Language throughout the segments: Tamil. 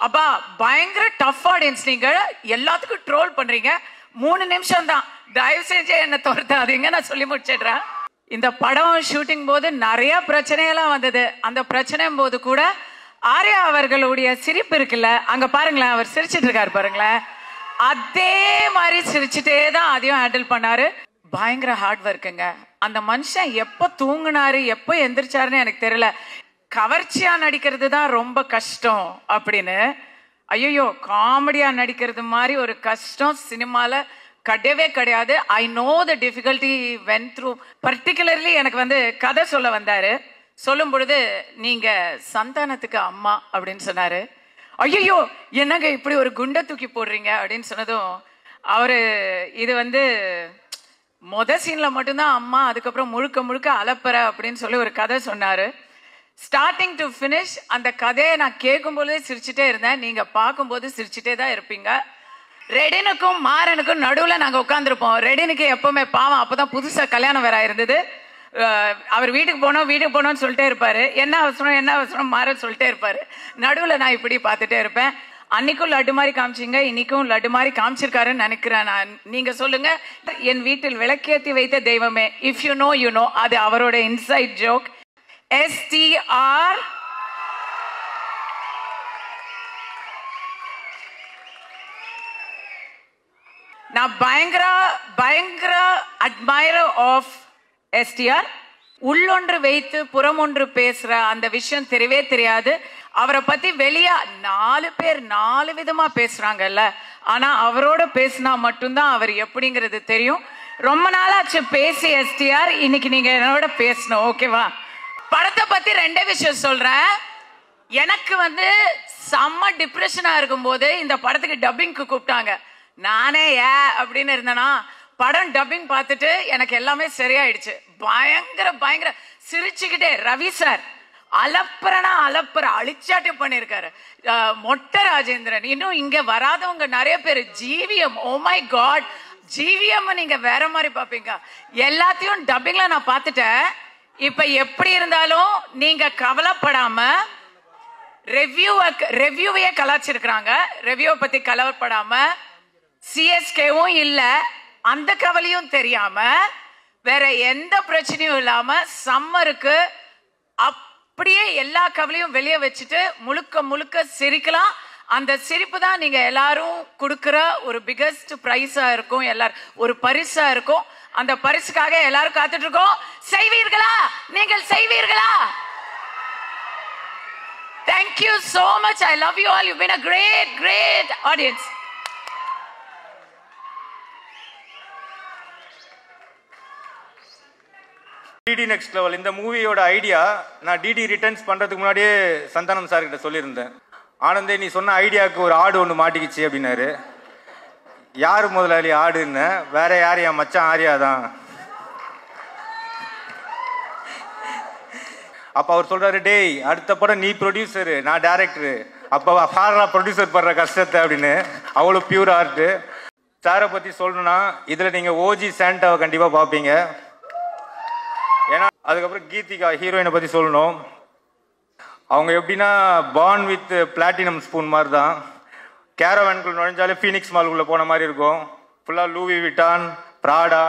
அப்பா பயங்கர டஃப் ஆடியன்ஸ், நீங்க எல்லாத்துக்கும் ட்ரோல் பண்றீங்க. 3 நிமிஷம் தான், தயவு செஞ்சு என்ன தோர்த்தாதீங்க, நான் சொல்லி முடிச்சிடுறேன். இந்த படம் ஷூட்டிங் போது நிறைய பிரச்சனையெல்லாம் வந்தது. அந்த பிரச்சனை போது கூட ஆர்யா அவர்களுடைய சிரிப்பு இருக்குல்ல, அங்க பாருங்களேன், அவர் சிரிச்சிட்டு இருக்காரு பாருங்களேன், அதே மாதிரி சிரிச்சுட்டே தான் அதையும் ஹேண்டில் பண்ணாரு. பயங்கர ஹார்ட் ஒர்க்குங்க. அந்த மனுஷன் எப்போ தூங்குனாரு எப்போ எந்திரிச்சாருன்னு எனக்கு தெரியல. கவர்ச்சியா நடிக்கிறது தான் ரொம்ப கஷ்டம் அப்படின்னு. ஐயோ, காமெடியா நடிக்கிறது மாதிரி ஒரு கஷ்டம் சினிமால கிடையவே கிடையாது. I know the difficulty went through. Particularly எனக்கு கதை சொல்ல வந்தாரு. சொல்லும் பொழுது நீங்க சந்தானத்துக்கு அம்மா அப்படின்னு சொன்னாரு. ஐயோ, என்னங்க இப்படி ஒரு குண்டை தூக்கி போடுறீங்க அப்படின்னு சொன்னதும் அவரு இது மொத சீன்ல மட்டும்தான் அம்மா, அதுக்கப்புறம் முழுக்க முழுக்க அலப்பற அப்படின்னு சொல்லி ஒரு கதை சொன்னாரு. ஸ்டார்டிங் டு ஃபினிஷ் அந்த கதையை நான் கேட்கும் போதே சிரிச்சுட்டே இருந்தேன். நீங்க பார்க்கும்போது சிரிச்சுட்டே தான் இருப்பீங்க. ரெடினுக்கும் மாறனுக்கும் நடுவில் நாங்கள் உட்காந்துருப்போம். ரெடினுக்கு எப்பவுமே பாவம், அப்போதான் புதுசாக கல்யாணம் வேற இருந்தது. அவர் வீட்டுக்கு போனோம்னு சொல்லிட்டே இருப்பாரு. என்ன அவசரம் மாறன் சொல்லிட்டே இருப்பாரு. நடுவில் நான் இப்படி பார்த்துட்டே இருப்பேன். அன்னைக்கும் லட்டு மாதிரி காமிச்சிங்க, இன்னைக்கும் லட்டு மாதிரி காமிச்சிருக்காருன்னு நினைக்கிறேன் நான். நீங்க சொல்லுங்க, என் வீட்டில் விளக்கேற்றி வைத்த தெய்வமே, if you know you know, அது அவரோட இன்சைட் ஜோக். STR நான் பயங்கர அட்மைரர் ஆஃப் STR. உள்ளொன்று வைத்து புறமொன்று பேசுற அந்த விஷயம் தெரியவே தெரியாது. அவரை பத்தி வெளியே 4 பேர் 4 விதமா பேசுறாங்கல்ல, ஆனா அவரோட பேசினா மட்டும்தான் அவர் எப்படிங்கிறது தெரியும். ரொம்ப நாளாச்சு பேசி STR, இன்னைக்கு நீங்க என்னோட பேசணும், ஓகேவா? படத்தை பத்தி 2 விஷயம் சொல்றேன். எனக்கு செம்ம டிப்ரெஷனா இருக்கும் போது இந்த படத்துக்கு டப்பிங்க்கு கூப்பிட்டாங்க. நானே அப்படின்னு இருந்தேனா, படம் டப்பிங் பார்த்துட்டு எனக்கு எல்லாமே சரியாயிடுச்சு. பயங்கர சிரிச்சுக்கிட்டே ரவி சார் அலப்பற அழிச்சாட்டி பண்ணிருக்காரு. மொட்டை ராஜேந்திரன், இன்னும் இங்க வராதவங்க நிறைய பேர். GVM, oh my God, GVM நீங்க வேற மாதிரி பாப்பீங்க. எல்லாத்தையும் டப்பிங்ல நான் பார்த்துட்டேன். இப்ப எப்படி இருந்தாலும் நீங்க கவலைப்படாம ரெவ்யூவையே கலாச்சிருக்கிறாங்க. ரெவ்யூவை பத்தி கவலைப்படாம, சிஎஸ்கேவும் இல்ல, அந்த கவலையும் தெரியாம, வேற எந்த பிரச்சனையும் இல்லாம சம்மருக்கு அப்படியே எல்லா கவலையும் வெளியே வச்சுட்டு முழுக்க சிரிக்கலாம். அந்த சிரிப்பு தான் நீங்க எல்லாரும் கொடுக்கிற ஒரு பிகஸ்ட் பிரைஸா இருக்கும், எல்லாரும் ஒரு பரிசா இருக்கும். அந்த பரிசுக்காக எல்லாரும் காத்துட்டு இருக்கோம். செய்வீர்களா? நீங்கள் செய்வீர்களா? Thank you so much. I love you all. You've been a great audience. DD next level இந்த மூவியோட ஐடியா நான் டிடி ரிட்டர்ன்ஸ் பண்ணுறதுக்கு முன்னாடியே சந்தானம் சார் கிட்ட சொல்லியிருந்தேன். ஆனந்தே, நீ சொன்ன ஐடியாவுக்கு ஒரு ஆடு ஒன்று மாட்டிக்கிச்சு அப்படின்னாரு. யார் முதலாளி ஆடுன்னு? வேற யார், என் மச்சான் ஆர்யா தான். அப்போ அவர் சொல்கிறாரு, டேய் அடுத்த படம் நீ ப்ரொடியூசரு, நான் டேரக்டரு, அப்போ ஃபாரா ப்ரொடியூசர் படுற கஷ்டத்தை அப்படின்னு. அவ்வளோ பியூர் ஆர்ட்டு. சாரை பற்றி சொல்லணும்னா இதில் நீங்கள் ஓஜி சாண்டாவை கண்டிப்பாக பார்ப்பீங்க. ஏன்னா அதுக்கப்புறம் கீதிகா ஹீரோயினை பற்றி சொல்லணும். அவங்க எப்படின்னா பார்ன் வித் பிளாட்டினம் ஸ்பூன் மாதிரி தான். கேரவேனுக்குள்ள நுழைஞ்சாலே ஃபீனிக்ஸ் மாலுக்குள்ளே போன மாதிரி இருக்கும். ஃபுல்லாக லூவி விட்டான், ப்ராடா,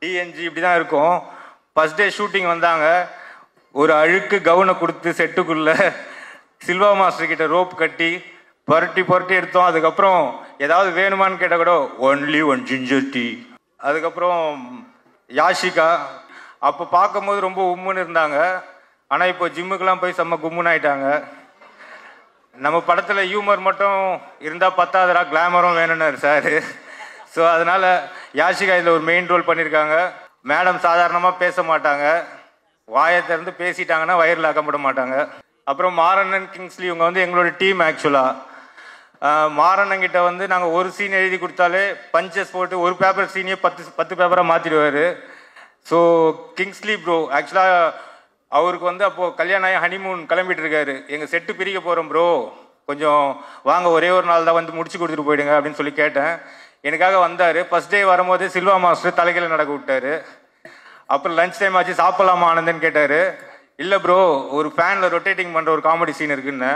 டிஎன்ஜி இப்படி தான் இருக்கும். ஃபர்ஸ்ட் டே ஷூட்டிங் வந்தாங்க. ஒரு அழுக்கு கவுனை கொடுத்து செட்டுக்குள்ளே சில்வா மாஸ்டர் கிட்ட ரோப் கட்டி புரட்டி எடுத்தோம். அதுக்கப்புறம் ஏதாவது வேணுமான்னு கேட்டால் கூட ஒன்லி 1 ஜிஞ்சர் டீ. அதுக்கப்புறம் யாஷிகா அப்போ பார்க்கும்போது ரொம்ப உம்முன்னு இருந்தாங்க. ஆனால் இப்போ ஜிம்முக்கெல்லாம் போய் செம்ம கும்முன்னு ஆயிட்டாங்க. நம்ம படத்தில் ஹியூமர் மட்டும் இருந்தால் பத்தாதரா, கிளாமரும் வேணும்னாரு சார். ஸோ அதனால் யாஷிகா இதில் ஒரு மெயின் ரோல் பண்ணியிருக்காங்க. மேடம் சாதாரணமாக பேச மாட்டாங்க, வாயை திறந்து பேசிட்டாங்கன்னா வயரில் அகப்பட மாட்டாங்க. அப்புறம் மாறன் கிங்ஸ்லி இவங்க எங்களோட டீம். ஆக்சுவலாக மாறனங்கிட்ட நாங்கள் ஒரு சீன் எழுதி கொடுத்தாலே பஞ்சஸ் போட்டு ஒரு பேப்பர் சீனையே 10 பேப்பராக மாற்றிடுவார். ஸோ கிங்ஸ்லி ப்ரோ ஆக்சுவலாக அவருக்கு அப்போது கல்யாணம் ஆகி ஹனிமூன் கிளம்பிட்டு இருக்காரு. எங்கள் செட்டு பிரிக்க போகிறோம் ப்ரோ, கொஞ்சம் வாங்க, ஒரே ஒரு நாள் தான் முடிச்சு கொடுத்துட்டு போயிடுங்க அப்படின்னு சொல்லி கேட்டேன். எனக்காக வந்தார். ஃபர்ஸ்ட் டே வரும்போது சில்வா மாஸ்டர் தலைகையில் நடக்க விட்டார். அப்புறம் லஞ்ச் டைம் ஆச்சு, சாப்பிடலாமா ஆனந்தன்னு கேட்டார். இல்லை ப்ரோ, ஒரு ஃபேனில் ரொட்டேட்டிங் பண்ணுற ஒரு காமெடி சீன் இருக்குன்னு.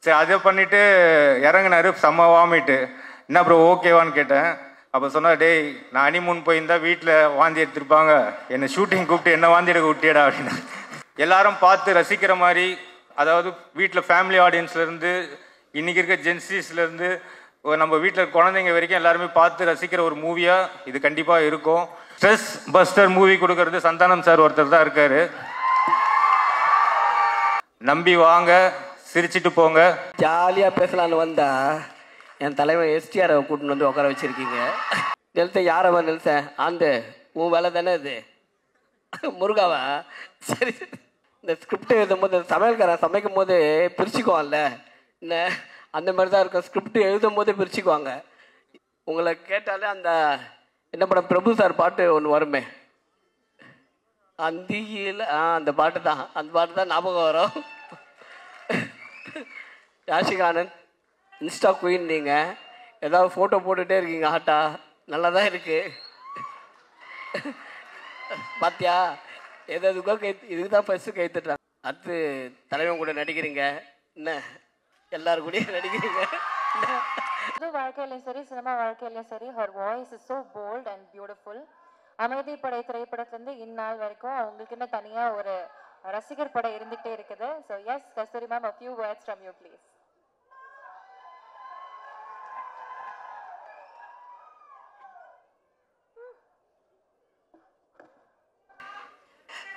சரி அதை பண்ணிவிட்டு இறங்கினாரு, செம்ம வாமிட்டு. என்ன ப்ரோ ஓகேவான்னு கேட்டேன். அப்போ சொன்னா, டேய் நான் ஹனிமூன் போயிருந்தா வீட்டில் வாந்தி எடுத்திருப்பாங்க, என்னை ஷூட்டிங் கூப்பிட்டு என்ன வாந்தி எடுக்க விட்டியடா அப்படின்னு. எல்லாரும் பார்த்து ரசிக்கிற மாதிரி, அதாவது வீட்டில் ஃபேமிலி ஆடியன்ஸ்லேருந்து இன்றைக்கி இருக்க ஜென்சிஸ்லேருந்து நம்ம வீட்டில் குழந்தைங்க வரைக்கும் எல்லாருமே பார்த்து ரசிக்கிற ஒரு மூவியாக இது கண்டிப்பாக இருக்கும். ஸ்ட்ரெஸ் பஸ்டர் மூவி கொடுக்கறது சந்தானம் சார் ஒருத்தர் தான் இருக்காரு. நம்பி வாங்க, சிரிச்சிட்டு போங்க. ஜாலியாக பேசலான்னு வந்தா என் தலைவன் எஸ்டிஆரை கூட்டின்னு வந்து உட்கார வச்சுருக்கீங்க. நெல்சன் யாரவா நெல்சன்? ஆண்டு உன் வேலை தானே இது? முருகாவா? சரி, இந்த ஸ்கிரிப்ட் எழுதும் போது சமையல்காரன் சமைக்கும் போது பிரிச்சுக்குவான்ல, என்ன அந்த மாதிரி தான் இருக்கும். ஸ்கிரிப்ட் எழுதும் போது பிரிச்சுக்குவாங்க. உங்களை கேட்டாலே அந்த என்ன படம் பிரபு சார் பாட்டு ஒன்று வருமே, அந்தியில் அந்த பாட்டு தான், அந்த பாட்டு தான் ஞாபகம் வரும். யாஷிகா ஆனந்த் இன்ஸ்டா குயின், நீங்கள் ஏதாவது ஃபோட்டோ போட்டுகிட்டே இருக்கீங்க, ஹாட்டா நல்லா தான் இருக்கு. பாத்தியா எதுக்கோ இதுக்கு தான் ஃபஸ்ட்டு கைத்துட்டாங்க. அடுத்து தலைவன் கூட நடிக்கிறீங்க, என்ன எல்லாரும் கூட நடிக்கிறீங்க. வாழ்க்கையிலும் சரி சினிமா வாழ்க்கையிலும் சரி, her voice is so bold and beautiful. அமைதி படை திரைப்படத்துலேருந்து இந்நாள் வரைக்கும் அவங்களுக்குன்னு தனியாக ஒரு ரசிகர் படம் இருந்துகிட்டே இருக்குது. So S Kasthuri ma'am, a few words from you please.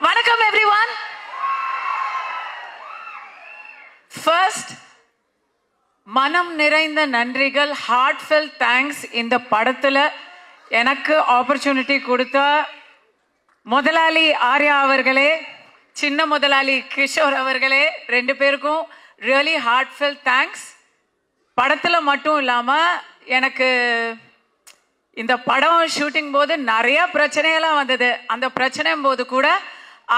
வணக்கம் எவ்ரிவன். ஃபர்ஸ்ட் மனம் நிறைந்த நன்றிகள், ஹார்ட்ஃபெல் தேங்க்ஸ். இந்த படத்துல எனக்கு ஆப்பர்ச்சுனிட்டி கொடுத்த முதலாளி ஆர்யா அவர்களே, சின்ன முதலாளி கிஷோர் அவர்களே, 2 பேருக்கும் ரியலி ஹார்ட்ஃபெல் தேங்க்ஸ். படத்துல மட்டும் இல்லாம எனக்கு இந்த படம் ஷூட்டிங் போது நிறைய பிரச்சனையெல்லாம் வந்தது. அந்த பிரச்சனையும் போது கூட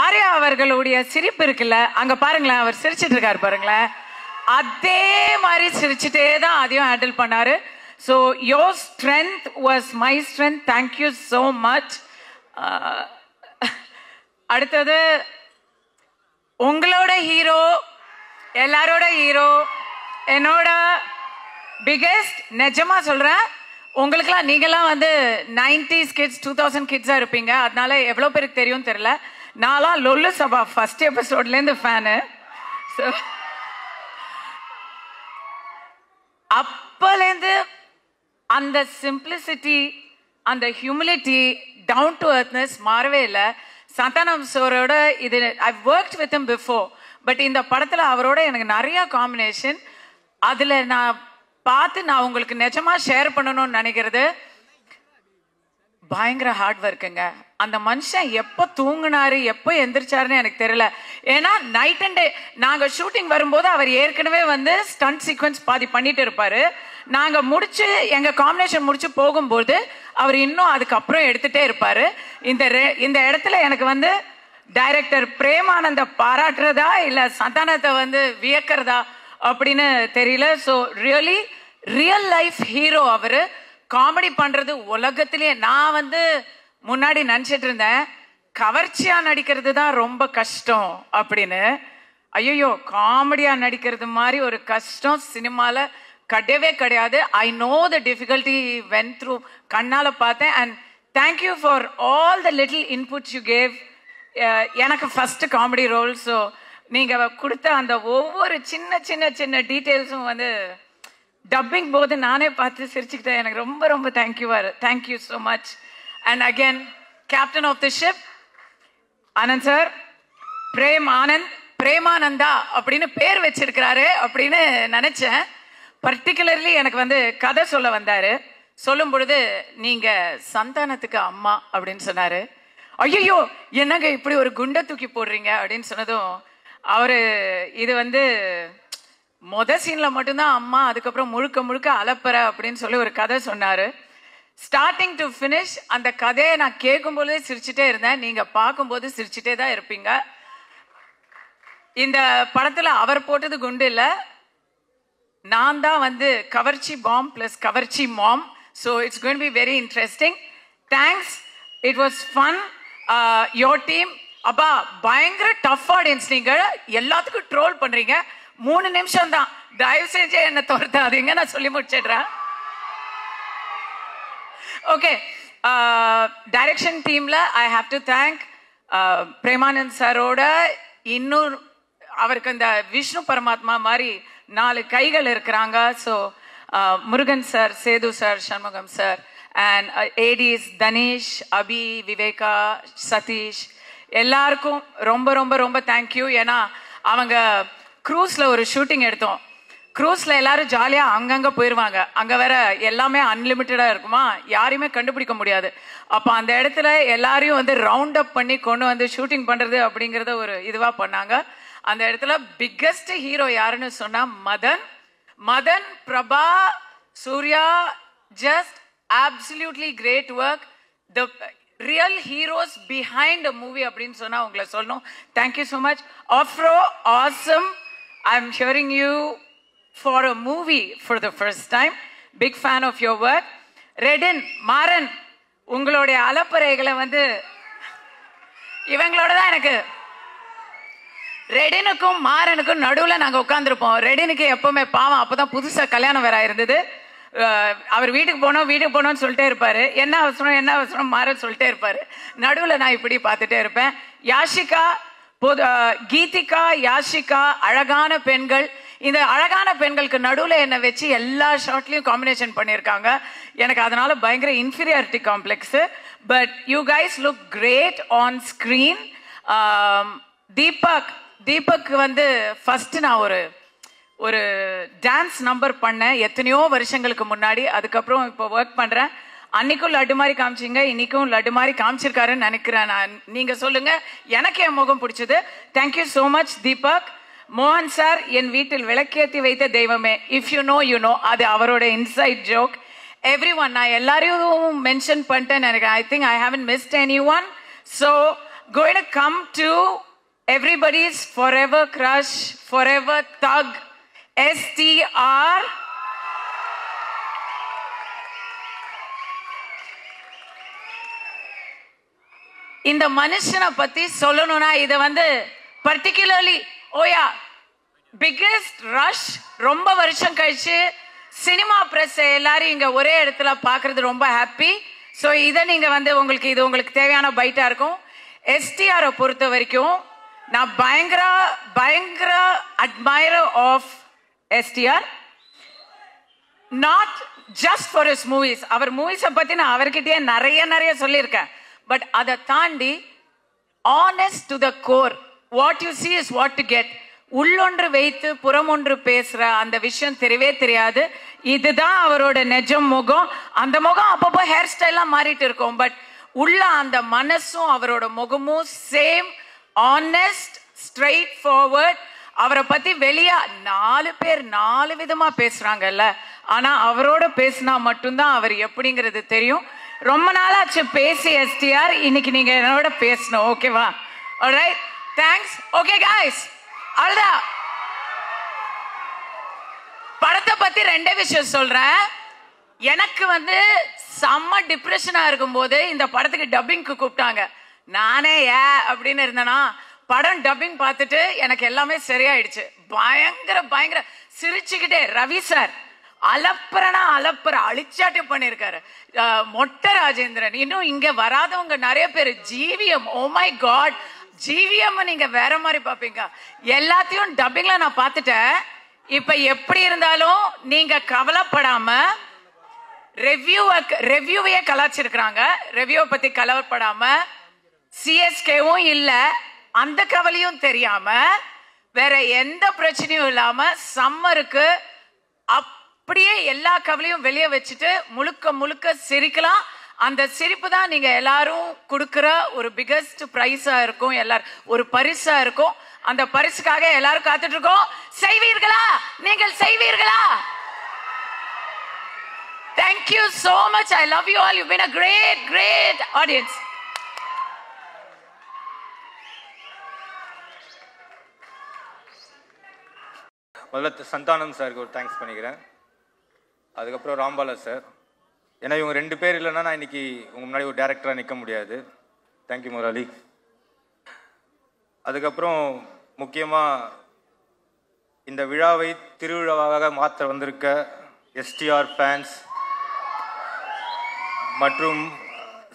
ஆர்யா அவர்களுடைய சிரிப்பு இருக்குல்ல, அங்க பாருங்களேன், அவர் சிரிச்சிட்டு இருக்காரு பாருங்களேன், அதே மாதிரி சிரிச்சுட்டே தான் அதையும் ஹேண்டில் பண்ணாரு. So your strength was my strength. Thank you so much. அடுத்தது உங்களோட ஹீரோ, எல்லாரோட ஹீரோ, என்னோட பிகெஸ்ட். நிஜமா சொல்றேன், உங்களுக்குலாம் நீங்களாம் வந்து 90s கிட்ஸ் 2000 கிட்ஸா இருப்பீங்க, அதனால எவ்வளோ பேருக்கு தெரியும் தெரியல. நான்லாம் லொல்லு சபா ஃபர்ஸ்ட் எபிசோட்லேருந்து ஃபேனு. ஸோ அப்போலேருந்து அந்த சிம்பிளிசிட்டி, அந்த ஹியூமிலிட்டி, டவுன் டு அர்த்னஸ் மாறவே இல்லை. சந்தானம் சாரோட இது ஐ worked with him before, but இந்த படத்தில் அவரோட எனக்கு நிறையா காம்பினேஷன். அதில் நான் உங்களுக்கு நிஜமா ஷேர் பண்ணணும்னு நினைக்கிறது, பயங்கர ஹார்ட் ஒர்க்குங்க. அந்த மனுஷன் எப்போ தூங்கினாரு எப்போ எந்திரிச்சாருன்னு எனக்கு தெரியல. ஏன்னா நைட் அண்ட் டே நாங்கள் ஷூட்டிங் வரும்போது அவர் ஏற்கனவே வந்து ஸ்டண்ட் சீக்வன்ஸ் பாதி பண்ணிட்டு இருப்பாரு. நாங்கள் முடிச்சு எங்கள் காம்பினேஷன் முடிச்சு போகும்போது அவர் இன்னும் அதுக்கப்புறம் எடுத்துகிட்டே இருப்பார். இந்த இடத்துல எனக்கு வந்து டைரக்டர் பிரேமானந்த பாராட்டுறதா இல்லை சந்தானத்தை வந்து வியக்கிறதா அப்படின்னு தெரியல. ஸோ ரியல் லைஃப் ஹீரோ அவர். காமெடி பண்ணுறது உலகத்திலேயே, நான் வந்து முன்னாடி நினச்சிட்டு இருந்தேன் கவர்ச்சியாக நடிக்கிறது தான் ரொம்ப கஷ்டம் அப்படின்னு. ஐயோ, காமெடியாக நடிக்கிறது மாதிரி ஒரு கஷ்டம் சினிமாவில் கிடையவே கிடையாது. I know the difficulty went through, கண்ணால் பார்த்தேன். And thank you for all the little inputs you gave. எனக்கு ஃபஸ்ட்டு காமெடி ரோல். ஸோ நீங்கள் கொடுத்த அந்த ஒவ்வொரு சின்ன சின்ன சின்ன டீட்டெயில்ஸும் வந்து டப்பிங் போது நானே பார்த்து சிரிச்சுக்கிட்டேன். எனக்கு ரொம்ப ரொம்ப thank you so much. And again captain of the ship Anand sir, Premananda அப்படின்னு பேர் வச்சிருக்கிறாரு அப்படின்னு நினைச்சேன். பர்டிகுலர்லி எனக்கு வந்து கதை சொல்ல வந்தாரு. சொல்லும் பொழுது நீங்க சந்தானத்துக்கு அம்மா அப்படின்னு சொன்னாரு. ஐயோ, என்னங்க இப்படி ஒரு குண்டை தூக்கி போடுறீங்க அப்படின்னு சொன்னதும் அவரு இது வந்து சீன்ல மட்டும்தான் அம்மா, அதுக்கப்புறம் முழுக்க முழுக்க அலப்பற அப்படின்னு சொல்லி ஒரு கதை சொன்னாரு. ஸ்டார்டிங் டு ஃபினிஷ் அந்த கதையை நான் கேட்கும் போதே சிரிச்சுட்டே இருந்தேன். நீங்க பார்க்கும்போது சிரிச்சுட்டே தான் இருப்பீங்க. இந்த படத்துல அவர் போட்டது குண்டு இல்லை, நான் தான் வந்து கவர்ச்சி பாம் பிளஸ் கவர்ச்சி mom. So it's going to be very interesting. Thanks, it was fun. Your team அப்பா பயங்கர டஃப் ஆடியன்ஸ். நீங்கள் எல்லாத்துக்கும் ட்ரோல் பண்றீங்க. 3 நிமிஷம் தான், தயவு செஞ்சு என்ன துரத்தாதீங்க, நான் சொல்லி முடிச்சிடுறேன். ஓகே, டைரக்ஷன் டீம்ல I have to thank Premanand சாரோட இன்னும் அவருக்கு இந்த விஷ்ணு பரமாத்மா மாதிரி 4 கைகள் இருக்கிறாங்க. So Murugan sir, Sethu sir, Shanmugam sir and ADs Dhanish, Abi, Viveka, Sathish எல்லாருக்கும் ரொம்ப ரொம்ப ரொம்ப தேங்க்யூ. ஏன்னா அவங்க க்ரூஸ்ல ஒரு ஷூட்டிங் எடுத்தோம். க்ரூஸ்ல எல்லாரும் ஜாலியா அங்கங்க போயிருவாங்க. அங்க வேற எல்லாமே அன்லிமிட்டடா இருக்குமா, யாரையுமே கண்டுபிடிக்க முடியாது. அப்ப அந்த இடத்துல எல்லாரையும் வந்து ரவுண்ட் அப் பண்ணி கொண்டு வந்து ஷூட்டிங் பண்றது அப்படிங்கறத ஒரு இதுவா பண்ணாங்க. அந்த இடத்துல பிக்கஸ்ட் ஹீரோ யாருன்னு சொன்னா Madhan, Prabha, Suriya, just absolutely great work. The real heroes behind a movie அப்படின்னு சொன்னா உங்களை சொல்லணும். Thank you so much. Afro, awesome. I'm hearing you for a movie for the first time. Big fan of your work. Redin, Maran, உங்களுடைய அலப்பறைகளை வந்து இவங்களோட தான் எனக்கு, ரெடினுக்கும் மாறனுக்கும் நடுவில் நாங்கள் உட்காந்துருப்போம். ரெடினுக்கு எப்பவுமே பாவம், அப்போதான் புதுசாக கல்யாணம் வேற இருந்தது. அவர் வீட்டுக்கு போனோம்னு சொல்லிட்டே இருப்பாரு. என்ன அவசரம் மாறன் சொல்லிட்டே இருப்பாரு. நடுவில் நான் இப்படி பார்த்துட்டே இருப்பேன். யாஷிகா, கீதிகா, யாஷிகா, அழகான பெண்கள். இந்த அழகான பெண்களுக்கு நடுவில் என்னை வச்சு எல்லா ஷார்ட்லையும் காம்பினேஷன் பண்ணியிருக்காங்க. எனக்கு அதனால பயங்கர inferiority complex. But you guys look great on screen. Deepak வந்து ஃபர்ஸ்ட் நான் ஒரு டான்ஸ் நம்பர் பண்ணேன் எத்தனையோ வருஷங்களுக்கு முன்னாடி. அதுக்கப்புறம் இப்போ ஒர்க் பண்றேன். அன்னைக்கும் லட்டு மாதிரி காமிச்சிங்க, இன்னைக்கும் லட்டு மாதிரி காமிச்சிருக்காருன்னு நினைக்கிறேன் நான். நீங்க சொல்லுங்க, எனக்கு என் முகம் பிடிச்சது. Thank you so much Deepak. மோகன் சார், என் வீட்டில் விளக்கேற்றி வைத்த தெய்வமே, if you know you know, அது அவரோட இன்சைட் ஜோக். எவ்ரி ஒன், நான் எல்லாரையும் மென்ஷன் பண்ணிட்டேன்னு நினைக்கிறேன். I think I haven't mist any one. So going to come to everybody's forever crush, forever thug, STR. இந்த மனுஷனை பத்தி சொல்லணும்னா இத வந்து பர்டிகுலர்லி ஓயா பிகெஸ்ட் ரஷ். ரொம்ப வருஷம் கழிச்சு சினிமா பிரஸ் எல்லாரும் இங்க ஒரே இடத்துல பாக்குறது ரொம்ப ஹாப்பி. ஸோ இதை நீங்க வந்து உங்களுக்கு தேவையான பைட்டா இருக்கும். எஸ்டிஆரை பொறுத்த வரைக்கும் நான் பயங்கர admirer of STR. Not just for his movies. அவர் மூவிஸை பத்தி நான் அவர்கிட்டயே நிறைய சொல்லியிருக்கேன். பட் அதை தாண்டி honest to the core, what you see is what to get. உள்ளொன்று வைத்து புறமொன்று பேசுற அந்த விஷயம் தெரியவே தெரியாது. இதுதான் அவரோட நிஜம் முகம். அந்த முகம் அப்பப்போ ஹேர் ஸ்டைல்லாம் மாறிட்டு இருக்கும். பட் உள்ள அந்த மனசும் அவரோட முகமும் சேம், ஆனஸ்ட், ஸ்ட்ரெயிட் ஃபார்வர்ட். அவரை பத்தி வெளியே 4 பேர் 4 விதமா பேசுறாங்கல்ல, ஆனா அவரோட பேசினா மட்டும்தான் அவர் எப்படிங்கிறது தெரியும். ரொம்ப நாளாச்சு பேசி எஸ்டிஆர், இன்னைக்கு நீங்க என்னோட பேசணும். ஓகேவா? Alright, thanks. ஓகே காய்ஸ், அவ்வளவுதான். படத்தை பத்தி 2 விஷயம் சொல்றேன். எனக்கு வந்து செம்ம டிப்ரெஷனா இருக்கும்போது இந்த படத்துக்கு டப்பிங்க்கு கூப்பிட்டாங்க. நானே அப்படின்னு இருந்தேனா, படம் டப்பிங் பார்த்துட்டு எனக்கு எல்லாமே சரியாயிடுச்சு. பயங்கர சிரிச்சுக்கிட்டே ரவி சார் அலப்பற அழிச்சாட்டி பண்ணிருக்காரு. மொட்டை ராஜேந்திரன், இன்னும் இங்க வராதவங்க நிறைய பேர். GVM, oh my God, GVM நீங்க வேற மாதிரி பாப்பீங்க. எல்லாத்தையும் டப்பிங்ல நான் பார்த்துட்டேன். இப்ப எப்படி இருந்தாலும் நீங்க கவலைப்படாம ரெவ்யூவையே கலாச்சிருக்கிறாங்க. ரெவ்யூவை பத்தி கவலைப்படாம, சிஎஸ்கேவும் இல்ல, அந்த கவலையும் தெரியாம, வேற எந்த பிரச்சனையும் இல்லாம சம்மருக்கு அப்படியே எல்லா கவலையும் வெளியே வச்சுட்டு முழுக்க சிரிக்கலாம். அந்த சிரிப்பு தான் நீங்க எல்லாரும் கொடுக்கிற ஒரு பிகஸ்ட் பிரைஸா இருக்கும், எல்லாரும் ஒரு பரிசா இருக்கும். அந்த பரிசுக்காக எல்லாரும் காத்துட்டு இருக்கோம். செய்வீர்களா? நீங்கள் செய்வீர்களா? Thank you so much. I love you all. You've been a great audience. முதல்ல சந்தானம் சாருக்கு ஒரு தேங்க்ஸ் பண்ணிக்கிறேன். அதுக்கப்புறம் ராம்பாலா சார். ஏன்னா இவங்க 2 பேர் இல்லைன்னா நான் இன்னைக்கு உங்க முன்னாடி ஒரு டைரக்டராக நிற்க முடியாது. தேங்க்யூ முரளி. அதுக்கப்புறம் முக்கியமாக இந்த விழாவை திருவிழாவாக மாற்ற வந்திருக்க எஸ்டிஆர் ஃபேன்ஸ் மற்றும்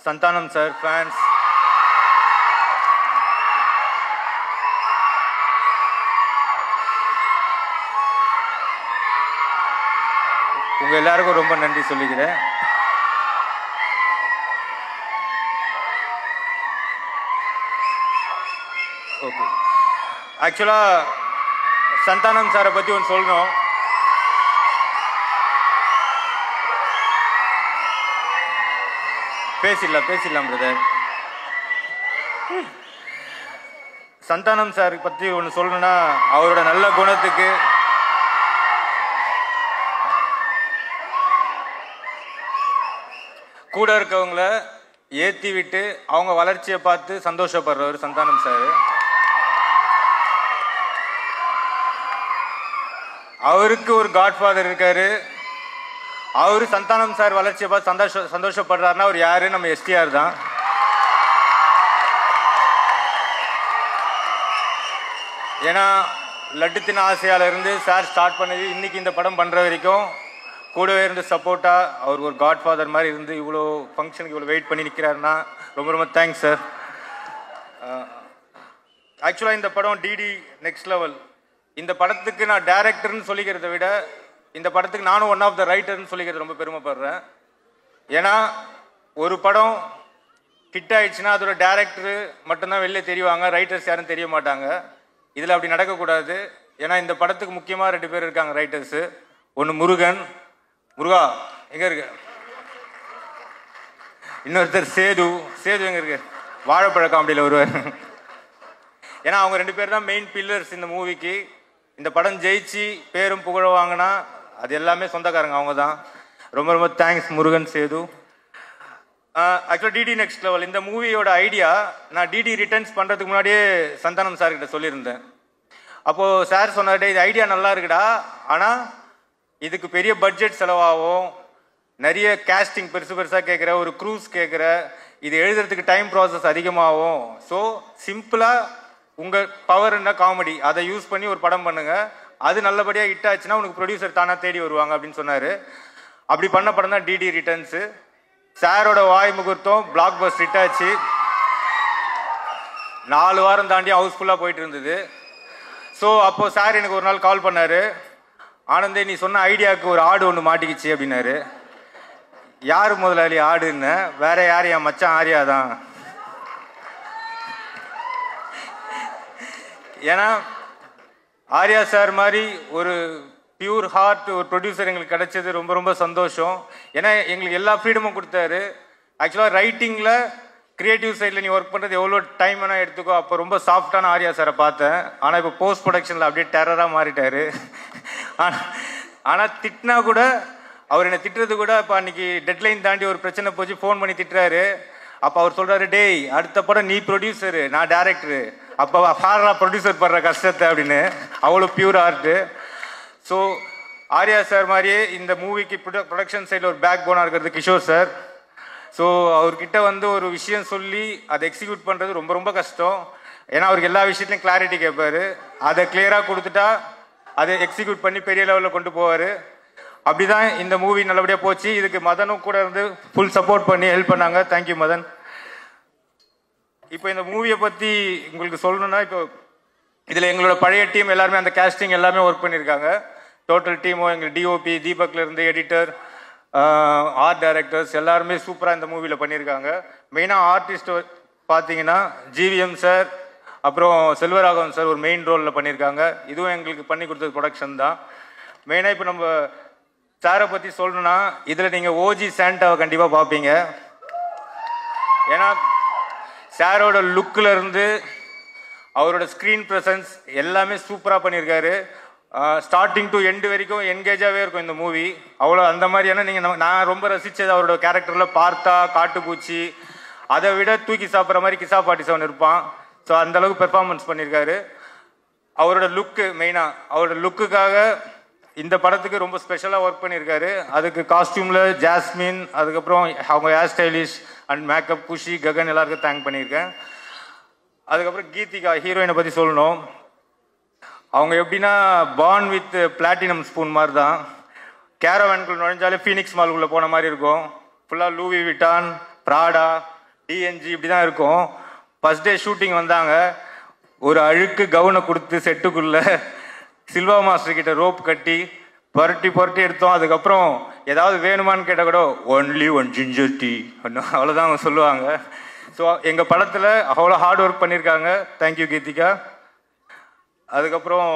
சந்தானம் சார் ஃபேன்ஸ், உங்க எல்லாருக்கும் ரொம்ப நன்றி சொல்லிக்கிறேன். ஓகே, ஆக்சுவலாக சந்தானம் சாரை பற்றி ஒன்று சொல்லணும். பேசிடலாம் பிரதர். சந்தானம் சார் பற்றி ஒன்று சொல்லணும்னா, அவரோட நல்ல குணத்துக்கு கூட இருக்கவங்கள ஏற்றி விட்டு அவங்க வளர்ச்சியை பார்த்து சந்தோஷப்படுறவர் சந்தானம் சார். அவருக்கு ஒரு காட்ஃபாதர் இருக்காரு. அவரு சந்தானம் சார் வளர்ச்சியை பார்த்து சந்தோஷப்படுறாருன்னா அவர் யாரு? நம்ம எஸ்டிஆர் தான். ஏன்னா லட்டுத்தின ஆசையால இருந்து சார் ஸ்டார்ட் பண்ணது இன்னைக்கு இந்த படம் பண்ற வரைக்கும் கூடவே இருந்து சப்போர்ட்டா அவர் ஒரு காட்ஃபாதர் மாதிரி இருந்து இவ்வளோ ஃபங்க்ஷனுக்கு இவ்வளோ வெயிட் பண்ணி நிற்கிறாருன்னா ரொம்ப ரொம்ப தேங்க்ஸ் சார். ஆக்சுவலாக இந்த படம் டிடி நெக்ஸ்ட் லெவல். இந்த படத்துக்கு நான் டைரக்டர்னு சொல்லிக்கிறத விட இந்த படத்துக்கு நானும் ஒன் ஆஃப் த ரைட்டர்னு சொல்லிக்கிறது ரொம்ப பெருமைப்படுறேன். ஏன்னா ஒரு படம் ஹிட் ஆயிடுச்சுன்னா அதோட டைரக்டரு மட்டும்தான் வெளில தெரிவாங்க, ரைட்டர்ஸ் யாரும் தெரிய மாட்டாங்க. இதில் அப்படி நடக்கக்கூடாது. ஏன்னா இந்த படத்துக்கு முக்கியமாக 2 பேர் இருக்காங்க ரைட்டர்ஸு. ஒன்று முருகா எங்கே இருக்கு, இன்னொருத்தர் சேது எங்கே இருக்கு, வாழைப்பழ காமெடியில் வருவார். ஏன்னா அவங்க 2 பேர் தான் மெயின் பில்லர்ஸ் இந்த மூவிக்கு. இந்த படம் ஜெயிச்சு பேரும் புகழ வாங்கினா அது எல்லாமே சொந்தக்காரங்க அவங்க தான். ரொம்ப ரொம்ப தேங்க்ஸ் முருகன், சேது. ஆக்சுவலாக டிடி நெக்ஸ்ட் லெவல் இந்த மூவியோட ஐடியா நான் டிடி ரிட்டர்ன்ஸ் பண்ணுறதுக்கு முன்னாடியே சந்தானம் சார்கிட்ட சொல்லியிருந்தேன். அப்போது சார் சொன்னார், இது ஐடியா நல்லா இருக்குடா, ஆனால் இதுக்கு பெரிய பட்ஜெட் செலவாகும், நிறைய கேஸ்டிங் பெருசாக கேட்குற, ஒரு க்ரூஸ் கேட்குற, இது எழுதுறதுக்கு டைம் ப்ராசஸ் அதிகமாகும். ஸோ சிம்பிளாக உங்கள் பவர் என்ன காமெடி அதை யூஸ் பண்ணி ஒரு படம் பண்ணுங்க, அது நல்லபடியாக ஹிட் ஆச்சுன்னா உனக்கு ப்ரொடியூசர் தானா தேடி வருவாங்க அப்படின்னு சொன்னார். அப்படி பண்ண படம் தான் டிடி ரிட்டர்ன்ஸு. சாரோட வாய் முகூர்த்தம் பிளாக் பஸ் ஹிட் ஆச்சு. 4 வாரம் தாண்டி ஹவுஸ்ஃபுல்லாக போயிட்டு இருந்தது. ஸோ அப்போது சார் எனக்கு ஒரு நாள் கால் பண்ணார், ஆனந்தே நீ சொன்ன ஐடியாவுக்கு ஒரு ஆடு ஒன்று மாட்டிக்கிச்சு அப்படின்னாரு. யார் முதலாளி ஆடுன்னு? வேற யார், என் மச்சான் ஆரியா தான். ஏன்னா ஆர்யா சார் மாதிரி ஒரு பியூர் ஹார்ட் ஒரு ப்ரொடியூசர் எங்களுக்கு கிடைச்சது ரொம்ப ரொம்ப சந்தோஷம். ஏன்னா எங்களுக்கு எல்லா ஃப்ரீடமும் கொடுத்தாரு. ஆக்சுவலாக ரைட்டிங்கில் கிரியேட்டிவ் சைடில் நீ ஒர்க் பண்ணுறது எவ்வளோ டைம் வேணால் எடுத்துக்கோ. அப்போ ரொம்ப சாஃப்டான ஆர்யா சாரை பார்த்தேன். ஆனால் இப்போ போஸ்ட் ப்ரொடக்ஷனில் அப்படியே டெரராக மாறிட்டார். ஆனால் திட்டினா கூட, அவர் என்னை திட்டுறது கூட இப்போ அன்றைக்கி டெட்லைன் தாண்டி ஒரு பிரச்சனை போச்சு ஃபோன் பண்ணி திட்டுறாரு. அப்போ அவர் சொல்கிறாரு, டேய் அடுத்த படம் நீ ப்ரொடியூசரு நான் டேரக்டரு, அப்போ ஃபாரா ப்ரொடியூசர் படுற கஷ்டத்தை அப்படின்னு. அவ்வளோ pure art. So Arya sir மாதிரியே இந்த மூவிக்கு ப்ரொடக்ஷன் சைடில் ஒரு பேக் போனாக இருக்கிறது கிஷோர் சார். ஸோ அவர்கிட்ட வந்து ஒரு விஷயம் சொல்லி அதை எக்ஸிக்யூட் பண்ணுறது ரொம்ப ரொம்ப கஷ்டம். ஏன்னா அவருக்கு எல்லா விஷயத்துலையும் கிளாரிட்டி கேட்பாரு. அதை கிளியராக கொடுத்துட்டா அதை எக்ஸிக்யூட் பண்ணி பெரிய லெவலில் கொண்டு போவார். அப்படி தான் இந்த மூவி நல்லபடியாக போச்சு. இதுக்கு மதனும் கூட இருந்து ஃபுல் சப்போர்ட் பண்ணி ஹெல்ப் பண்ணாங்க. தேங்க்யூ மதன். இப்போ இந்த மூவியை பற்றி உங்களுக்கு சொல்லணும்னா, இப்போ இதில் எங்களோட பழைய டீம் எல்லாருமே அந்த கேஸ்டிங் எல்லாமே ஒர்க் பண்ணியிருக்காங்க. டோட்டல் டீமும் எங்கள் டிஓபி தீபக்லேருந்து எடிட்டர், ஆர்ட் டைரக்டர்ஸ் எல்லாருமே சூப்பராக இந்த மூவியில் பண்ணியிருக்காங்க. மெயினாக ஆர்டிஸ்ட் பார்த்தீங்கன்னா ஜிவிஎம் சார் அப்புறம் செல்வராகவன் சார் ஒரு மெயின் ரோலில் பண்ணியிருக்காங்க. இதுவும் எங்களுக்கு பண்ணி கொடுத்தது ப்ரொடக்ஷன் தான். மெயினாக இப்போ நம்ம சாரை பற்றி சொல்லணும்னா, இதில் நீங்கள் ஓஜி சாண்டாவை கண்டிப்பாக பார்ப்பீங்க. ஏன்னா சாரோட லுக்கில் இருந்து அவரோட ஸ்க்ரீன் ப்ரெசன்ஸ் எல்லாமே சூப்பராக பண்ணியிருக்காரு. ஸ்டார்டிங் டு எண்டு வரைக்கும் என்கேஜாகவே இருக்கும் இந்த மூவி. அவ்வளோ அந்த மாதிரியான நீங்கள் நான் ரொம்ப ரசித்தது அவரோட கேரக்டரில் பார்த்தா காட்டுப்பூச்சி, அதை விட தூக்கி சாப்பிட்ற மாதிரி கிசா 47 இருப்பான். ஸோ அந்தளவுக்கு பெர்ஃபார்மன்ஸ் பண்ணியிருக்காரு. அவரோட லுக்கு மெயினாக அவரோட லுக்குக்காக இந்த படத்துக்கு ரொம்ப ஸ்பெஷலாக ஒர்க் பண்ணியிருக்காரு. அதுக்கு காஸ்டியூமில் ஜாஸ்மின், அதுக்கப்புறம் அவங்க ஹேர் ஸ்டைலிஷ் அண்ட் மேக்கப் குஷி ககன் எல்லாருக்கும் தேங்க் பண்ணியிருக்கேன். அதுக்கப்புறம் கீதிகா ஹீரோயினை பற்றி சொல்லணும். அவங்க எப்படின்னா பார்ன் வித் பிளாட்டினம் ஸ்பூன் மாதிரி தான். கேரவேனுக்குள்ள நுழைஞ்சாலே ஃபீனிக்ஸ் மால்குள்ளே போன மாதிரி இருக்கும். ஃபுல்லாக லூவி விட்டான், ப்ராடா, டிஎன்ஜி இப்படி தான் இருக்கும். ஃபர்ஸ்ட் டே ஷூட்டிங் வந்தாங்க, ஒரு அழுக்கு கவுனை கொடுத்து செட்டுக்குள்ளே சில்வா மாஸ்டர் கிட்ட ரோப் கட்டி புரட்டி புரட்டி எடுத்தோம். அதுக்கப்புறம் ஏதாவது வேணுமான்னு கேட்டால் கூட ஒன்லி ஒன் ஜிஞ்சர் டீ அவ்வளோதான் அவங்க சொல்லுவாங்க. ஸோ எங்கள் படத்தில் அவ்வளோ ஹார்ட் ஒர்க் பண்ணியிருக்காங்க. தேங்க்யூ கீர்த்திகா. அதுக்கப்புறம்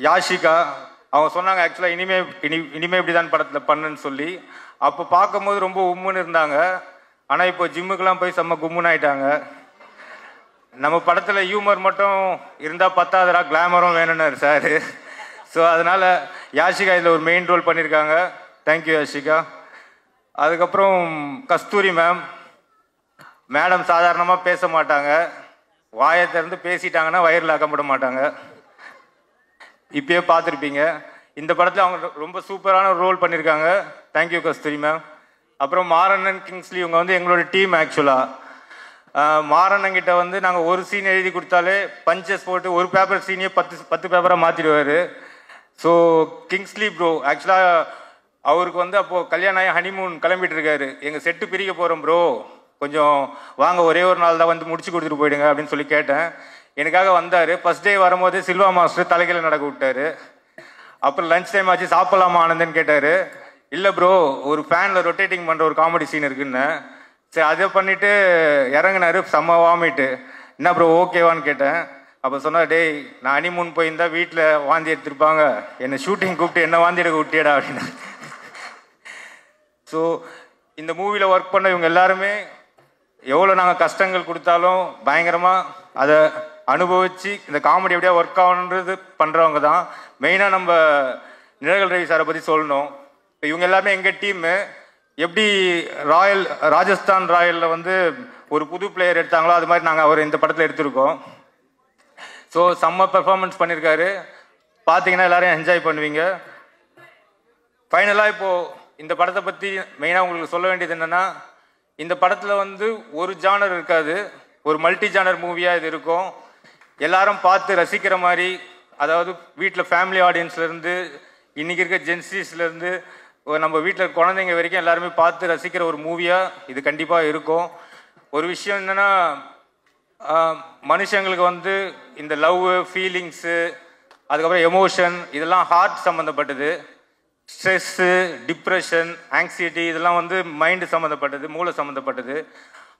யாஷிகா அவங்க சொன்னாங்க ஆக்சுவலாக இனிமே இப்படி தான் படத்தில் பண்ணுன்னு சொல்லி. அப்போ பார்க்கும்போது ரொம்ப உம்முன்னு இருந்தாங்க. ஆனால் இப்போ ஜிம்முக்கெல்லாம் போய் செம்ம கும்முன்னு ஆயிட்டாங்க. நம்ம படத்தில் ஹியூமர் மட்டும் இருந்தால் பத்தாதரா, கிளாமரும் வேணும்னாரு சார். ஸோ அதனால் யாஷிகா இதில் ஒரு மெயின் ரோல் பண்ணியிருக்காங்க. தேங்க்யூ யாஷிகா. அதுக்கப்புறம் கஸ்தூரி மேடம் சாதாரணமாக பேச மாட்டாங்க. வாயை திறந்து பேசிட்டாங்கன்னா வயிறில் அகப்பட மாட்டாங்க. இப்பயே பார்த்துருப்பீங்க. இந்த படத்தில் அவங்க ரொம்ப சூப்பரான ரோல் பண்ணியிருக்காங்க. தேங்க்யூ கஸ்தூரி மேம். அப்புறம் மாரண்ணன் கிங்ஸ்லி இவங்க வந்து எங்களோட டீம். ஆக்சுவலாக மாரண்ணங்கிட்ட வந்து நாங்கள் ஒரு சீன் எழுதி கொடுத்தாலே பஞ்சஸ் போட்டு ஒரு பேப்பர் சீனையே 10 பேப்பராக மாற்றிடுவார். ஸோ கிங்ஸ்லி ப்ரோ ஆக்சுவலாக அவருக்கு வந்து அப்போது கல்யாணம் ஆகி ஹனிமூன் கிளம்பிட்டு இருக்காரு. எங்கள் செட்டு பிரிக்க போகிறோம் ப்ரோ, கொஞ்சம் வாங்க, ஒரே ஒரு நாள் தான் வந்து முடிச்சு கொடுத்துட்டு போயிடுங்க அப்படின்னு சொல்லி கேட்டேன். எனக்காக வந்தார். ஃபர்ஸ்ட் டே வரும்போது சில்வா மாஸ்டர் தலைகையில் நடக்க விட்டார். அப்புறம் லஞ்ச் டைம் ஆச்சு, சாப்பிடலாமா ஆனந்தன்னு கேட்டார். இல்லை ப்ரோ, ஒரு ஃபேனில் ரொட்டேட்டிங் பண்ணுற ஒரு காமெடி சீன் இருக்குன்னு. சரி அதை பண்ணிவிட்டு இறங்கினார். செம்ம வாமிட்டு. என்ன ப்ரோ ஓகேவான்னு கேட்டேன். அப்போ சொன்னார், டேய் நான் ஹனிமூன் போயிருந்தா வீட்டில் வாந்தி எடுத்துருப்பாங்க, என்னை ஷூட்டிங் கூப்பிட்டு என்ன வாந்தி எடுக்க விட்டியடா அப்படின்னு. ஸோ இந்த மூவியில் ஒர்க் பண்ண இவங்க எல்லாருமே எவ்வளோ நாங்கள் கஷ்டங்கள் கொடுத்தாலும் பயங்கரமாக அதை அனுபவித்து இந்த காமெடி எப்படியா ஒர்க் ஆகணுன்றது பண்ணுறவங்க தான். மெயினாக நம்ம நிழல் ரவி சாரை பற்றி சொல்லணும். இப்போ இவங்க எல்லாமே எங்கள் டீமு. எப்படி ராஜஸ்தான் ராயலில் வந்து ஒரு புது பிளேயர் எடுத்தாங்களோ அது மாதிரி நாங்கள் அவர் இந்த படத்தில் எடுத்திருக்கோம். ஸோ செம்ம பெர்ஃபார்மன்ஸ் பண்ணியிருக்காரு. பார்த்தீங்கன்னா எல்லாரும் என்ஜாய் பண்ணுவீங்க. ஃபைனலாக இப்போது இந்த படத்தை பற்றி மெயினாக உங்களுக்கு சொல்ல வேண்டியது என்னென்னா, இந்த படத்தில் வந்து ஒரு ஜானர் இருக்காது, ஒரு மல்டி ஜானர் மூவியாக இது இருக்கும். எல்லாரும் பார்த்து ரசிக்கிற மாதிரி, அதாவது வீட்டில் ஃபேமிலி ஆடியன்ஸ்லேருந்து இன்றைக்கி இருக்க ஜென்சிஸ்லேருந்து நம்ம வீட்டில் குழந்தைங்க வரைக்கும் எல்லாருமே பார்த்து ரசிக்கிற ஒரு மூவியாக இது கண்டிப்பாக இருக்கும். ஒரு விஷயம் என்னென்னா, மனுஷங்களுக்கு வந்து இந்த லவ், ஃபீலிங்ஸு, அதுக்கப்புறம் எமோஷன் இதெல்லாம் ஹார்ட் சம்மந்தப்பட்டது. ஸ்ட்ரெஸ்ஸு, டிப்ரெஷன், ஆங்ஸைட்டி இதெல்லாம் வந்து மைண்டு சம்மந்தப்பட்டது, மூளை சம்மந்தப்பட்டது.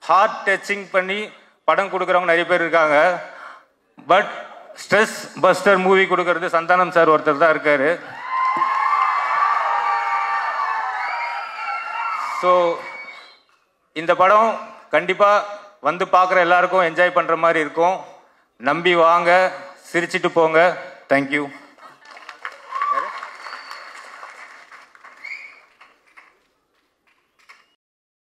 ஹார்ட் டச்சிங் பண்ணி படம் கொடுக்குறவங்க நிறைய பேர் இருக்காங்க. பட் ஸ்ட்ரெஸ் பஸ்டர் மூவி கொடுக்கறது சந்தானம் சார் ஒருத்தர் தான் இருக்கார். ஸோ இந்த படம் கண்டிப்பாக வந்து பார்க்குற எல்லாருக்கும் என்ஜாய் பண்ணுற மாதிரி இருக்கும். நம்பி வாங்க, சிரிச்சிட்டு போங்க. தேங்க்யூ.